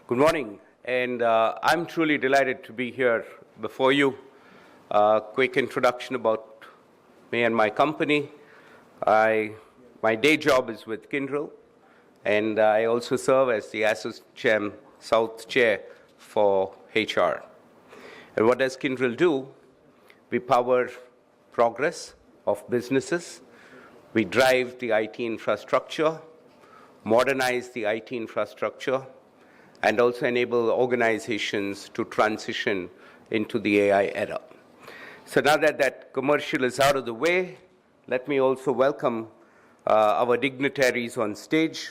Good morning, and I'm truly delighted to be here before you. Quick introduction about me and my company. My day job is with Kyndryl, and I also serve as the ASSOCHAM South Chair for HR. And what does Kyndryl do? We power progress of businesses. We drive the IT infrastructure, modernize the IT infrastructure, and also enable organizations to transition into the AI era. So now that that commercial is out of the way, let me also welcome our dignitaries on stage,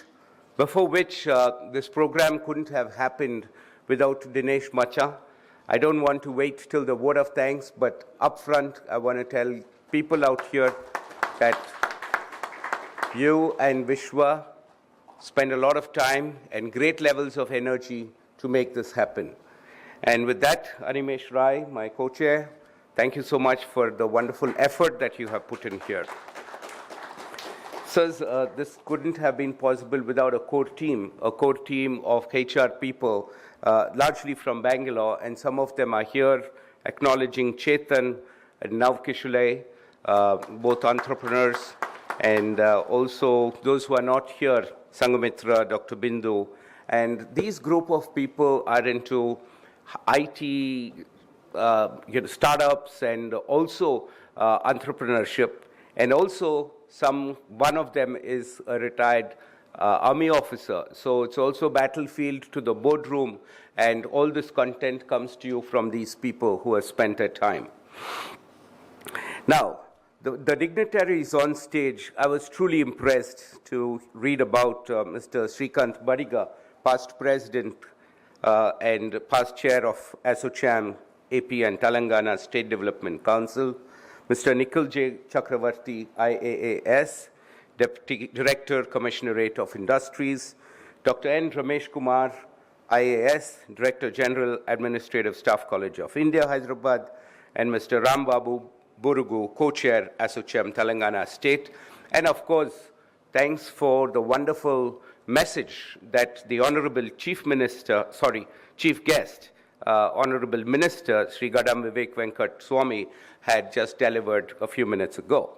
before which this program couldn't have happened without Dinesh Macha. I don't want to wait till the word of thanks, but up front, I want to tell people out here that you and Vishwa spend a lot of time and great levels of energy to make this happen. And with that, Animesh Rai, my co-chair, thank you so much for the wonderful effort that you have put in here. Sirs, this couldn't have been possible without a core team of HR people, largely from Bangalore, and some of them are here, acknowledging Chetan and Nav Kishule, both entrepreneurs, and also those who are not here, Sangamitra, Dr. Bindu, and these group of people are into IT, startups, and also entrepreneurship, and also one of them is a retired army officer. So it's also battlefield to the boardroom, and all this content comes to you from these people who have spent their time. Now, the dignitaries on stage, I was truly impressed to read about Mr. Srikanth Badiga, past president and past chair of ASSOCHAM, AP and Telangana State Development Council, Mr. Nikhil J. Chakravarti, IAAS, Deputy Director, Commissionerate of Industries, Dr. N. Ramesh Kumar, IAS, Director General, Administrative Staff College of India, Hyderabad, and Mr. Ram Babu Burugu, co-chair, ASSOCHAM Telangana State. And of course, thanks for the wonderful message that the Honorable Chief Guest, Honorable Minister Sri Gadam Vivek Venkat Swamy had just delivered a few minutes ago.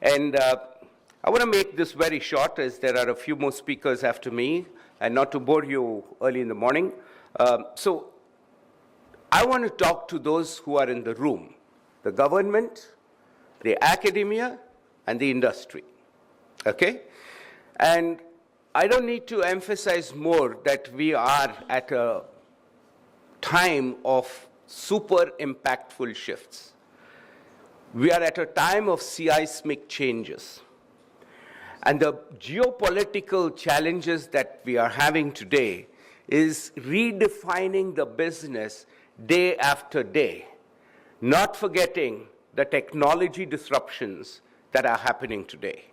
And I want to make this very short, as there are a few more speakers after me, and not to bore you early in the morning. So I want to talk to those who are in the room: the government, the academia, and the industry, okay? And I don't need to emphasize more that we are at a time of super impactful shifts. We are at a time of seismic changes. And the geopolitical challenges that we are having today is redefining the business day after day, not forgetting the technology disruptions that are happening today,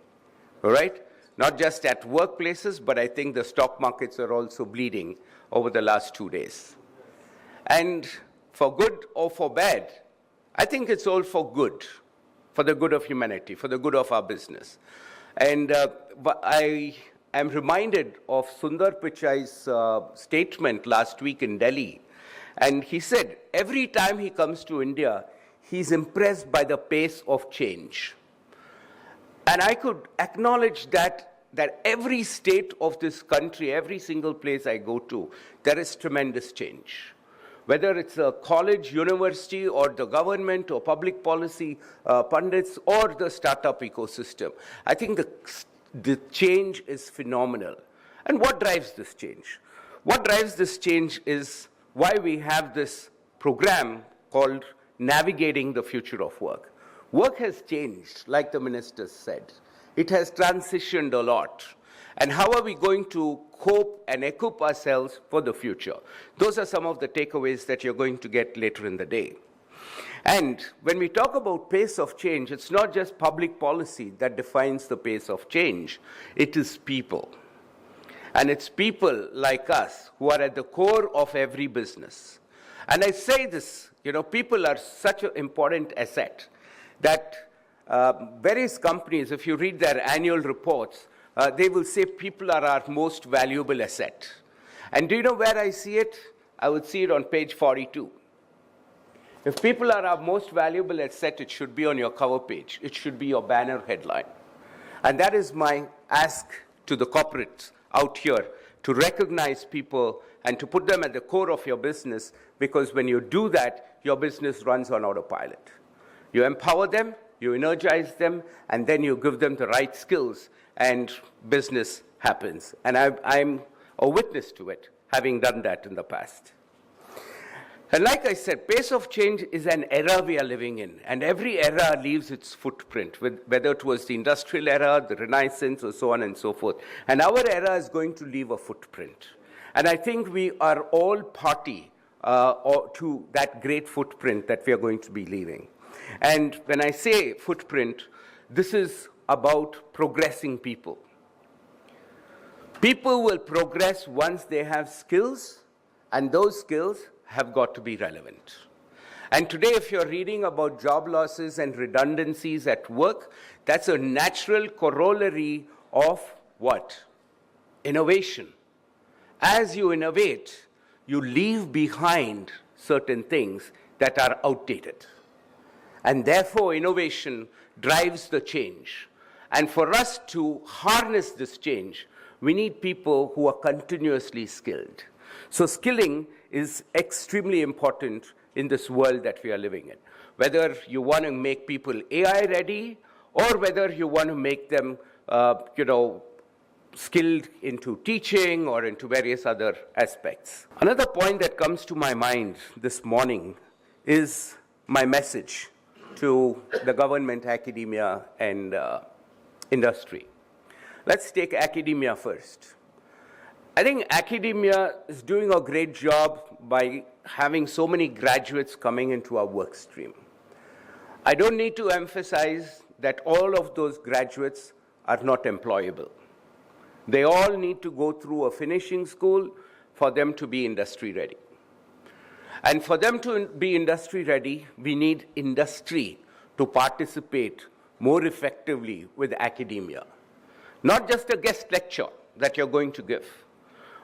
all right? Not just at workplaces, but I think the stock markets are also bleeding over the last 2 days. And for good or for bad, I think it's all for good, for the good of humanity, for the good of our business. And I am reminded of Sundar Pichai's statement last week in Delhi. And he said, every time he comes to India, he's impressed by the pace of change. And I could acknowledge that every state of this country, every single place I go to, there is tremendous change. Whether it's a college, university, or the government, or public policy pundits, or the startup ecosystem, I think the change is phenomenal. And what drives this change? What drives this change is why we have this program called Navigating the Future of Work. Work has changed, like the minister said. It has transitioned a lot. And how are we going to cope and equip ourselves for the future? Those are some of the takeaways that you're going to get later in the day. And when we talk about pace of change, it's not just public policy that defines the pace of change. It is people. And it's people like us who are at the core of every business. And I say this, people are such an important asset that various companies, if you read their annual reports, they will say people are our most valuable asset. And do you know where I see it? I would see it on page 42. If people are our most valuable asset, it should be on your cover page. It should be your banner headline. And that is my ask to the corporates out here, to recognize people and to put them at the core of your business, because when you do that, your business runs on autopilot. You empower them, you energize them, and then you give them the right skills, and business happens. And I'm a witness to it, having done that in the past. And like I said, pace of change is an era we are living in, and every era leaves its footprint, whether it was the industrial era, the Renaissance, or so on and so forth. And our era is going to leave a footprint. And I think we are all party to that great footprint that we are going to be leaving. And when I say footprint, this is about progressing people. People will progress once they have skills, and those skills have got to be relevant. And today, if you're reading about job losses and redundancies at work, that's a natural corollary of what? Innovation. As you innovate, you leave behind certain things that are outdated. And therefore, innovation drives the change. And for us to harness this change, we need people who are continuously skilled. So skilling is extremely important in this world that we are living in. Whether you want to make people AI ready, or whether you want to make them, skilled into teaching or into various other aspects. Another point that comes to my mind this morning is my message to the government, academia, and industry. Let's take academia first. I think academia is doing a great job by having so many graduates coming into our work stream. I don't need to emphasize that all of those graduates are not employable. They all need to go through a finishing school for them to be industry ready. And for them to be industry ready, we need industry to participate more effectively with academia. Not just a guest lecture that you're going to give,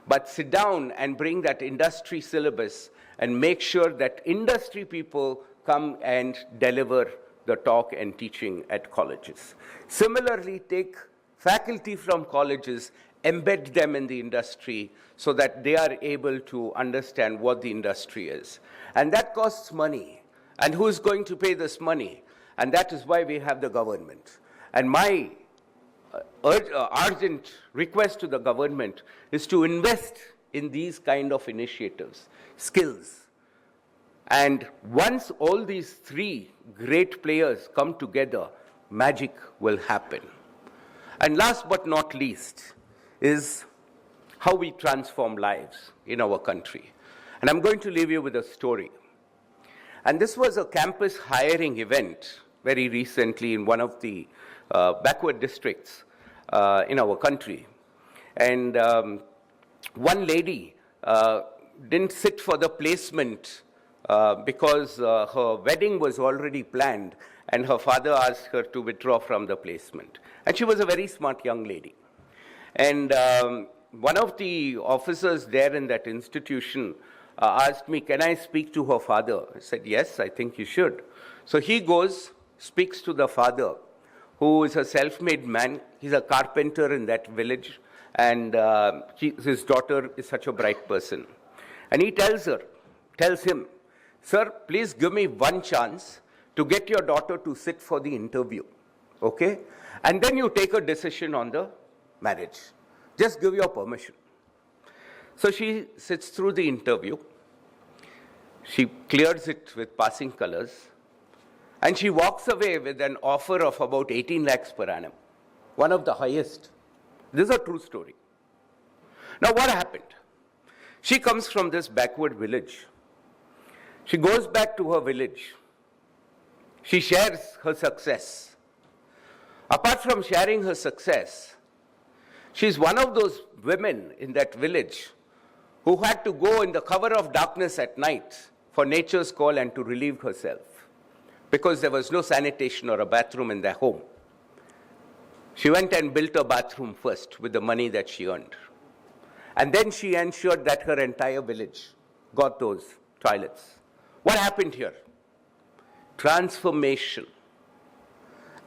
but sit down and bring that industry syllabus and make sure that industry people come and deliver the talk and teaching at colleges. Similarly, take faculty from colleges, embed them in the industry so that they are able to understand what the industry is. And that costs money. And who's going to pay this money? And that is why we have the government. And my urgent request to the government is to invest in these kind of initiatives, skills. And once all these three great players come together, magic will happen. And last but not least is how we transform lives in our country. And I'm going to leave you with a story. And this was a campus hiring event very recently in one of the backward districts in our country. And one lady didn't sit for the placement because her wedding was already planned, and her father asked her to withdraw from the placement. And she was a very smart young lady. And one of the officers there in that institution asked me, can I speak to her father? I said, yes, I think you should. So he goes, speaks to the father, who is a self-made man. He's a carpenter in that village, and his daughter is such a bright person. And he tells him, sir, please give me one chance to get your daughter to sit for the interview, okay? And then you take a decision on the marriage. Just give your permission. So she sits through the interview. She clears it with passing colors. And she walks away with an offer of about 18 lakhs per annum, one of the highest. This is a true story. Now, what happened? She comes from this backward village. She goes back to her village. She shares her success. Apart from sharing her success, she's one of those women in that village who had to go in the cover of darkness at night for nature's call and to relieve herself, because there was no sanitation or a bathroom in their home. She went and built a bathroom first with the money that she earned. And then she ensured that her entire village got those toilets. What happened here? Transformation.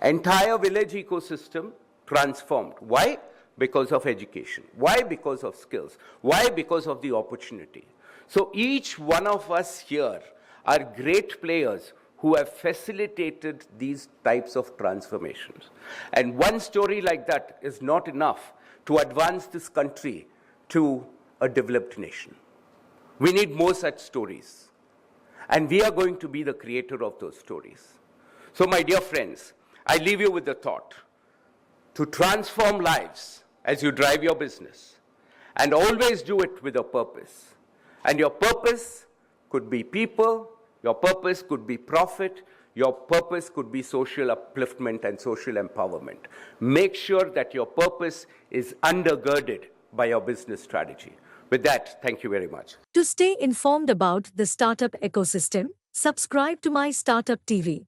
Entire village ecosystem transformed. Why? Because of education. Why? Because of skills. Why? Because of the opportunity. So each one of us here are great players who have facilitated these types of transformations. And one story like that is not enough to advance this country to a developed nation. We need more such stories. And we are going to be the creator of those stories. So my dear friends, I leave you with the thought to transform lives as you drive your business, and always do it with a purpose. And your purpose could be people, your purpose could be profit, your purpose could be social upliftment and social empowerment. Make sure that your purpose is undergirded by your business strategy. With that, thank you very much. To stay informed about the startup ecosystem, subscribe to My Startup TV.